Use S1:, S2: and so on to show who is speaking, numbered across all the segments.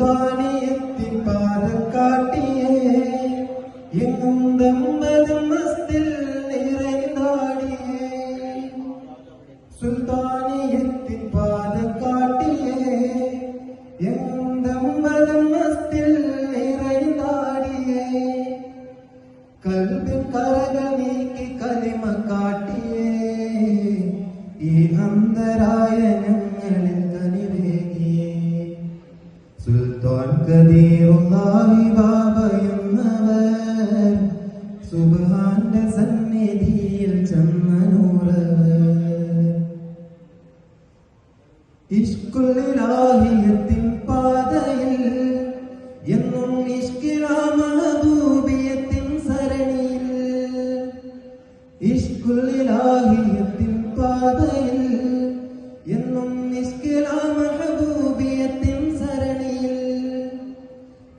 S1: സുൽത്താനിയത്തിൻ പാദക്കാട്ടിയേ എങ്ങും ദമ്പതും മസ്തിൽ നിറഞ്ഞാടിയേ സുൽത്താനിയത്തിൻ പാദക്കാട്ടിയേ എങ്ങും ദമ്പതും മസ്തിൽ നിറഞ്ഞാടിയേ കൽബിൻ കരകൾ നീക്കി കലിമ കാട്ടിയേ ഈ അന്തരായ ഞങ്ങളിൽ കനിവേകിയേ സുൽത്താൻ ഖദീറുല്ലാഹി ബാബയെന്നവർ സുബ്ഹാന്റെ സന്നിധിയിൽ ചെന്നൂറവർ ഇഷ്കുൽ ഇലാഹിയത്തിൻ പാതയിൽ എന്നും ഇഷ്കിലാ മഹബൂബിയത്തിൻ സരണിയിൽ ഇഷ്കുൽ ഇലാഹിയത്തിൻ പാതയിൽ എന്നും ഇഷ്കിലാ മഹബൂബിയത്തിൻ സരണിയിൽ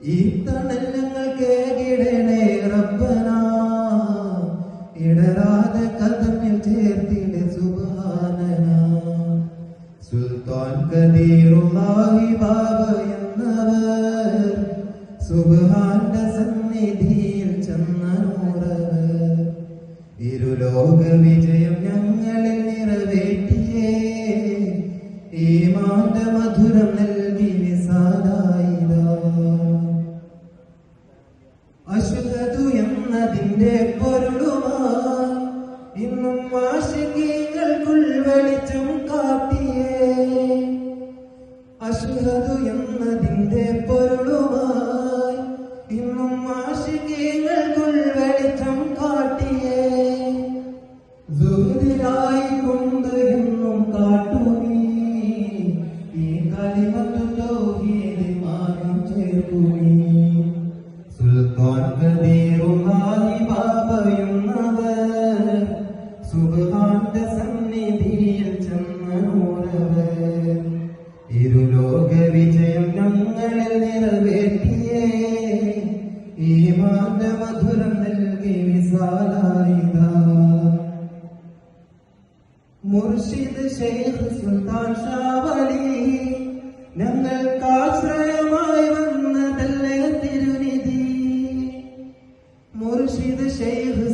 S1: ഈ തണൽ ഞങ്ങൾക്കേകിടണേ റബ്ബനാ ഇടരാതെ കദമിൽ ചേർത്തിടെ സുബ്ഹാനനാ സുൽത്താൻ ഖദീറുല്ലാഹി ബാബയെന്നവർ സുബ്ഹാന്റെ സന്നിധിയിൽ ചെന്നൂറവർ ഇരുലോക വിജയം ഞങ്ങളിൽ നിറവേറ്റിയേ ഈമാന്റെ മധുരം നൽകി വിസാദായിദാ അശ്ഹദു എന്നതിന്റെ പൊരുളുമായി ഇന്നും ആശികീകൾക്കുൾ വെളിച്ചം കാട്ടിയേ അശ്ഹദു എന്നതിന്റെ പൊരുളുമായി ഇന്നും ആശികീകൾക്കുൾ വെളിച്ചം കാട്ടിയേ സുഹൃതിലായി കൊണ്ട് എന്നും കാട്ടുമീ ഈ കലിമത്തു തൗഹീദിൽ മാനം ചേർക്കുമീ സുൽത്താൻ ഖദീറുല്ലാഹി ബാബയെന്നവർ സുബ്ഹാന്റെ സന്നിധിയിൽ ചെന്നൂറവർ ഇരുലോക വിജയം ഞങ്ങളിൽ നിറവേറ്റിയേ ഈമാന്റെ മധുരം നൽകി വിസാലായിദാ മുർഷിദ് ശൈഖ് സുൽത്താൻ ഷാവലി ഞങ്ങൾക്കാശ്രയമായി വന്നതല്ലേ തിരുനിധി മുർഷിദ് ശൈഖ്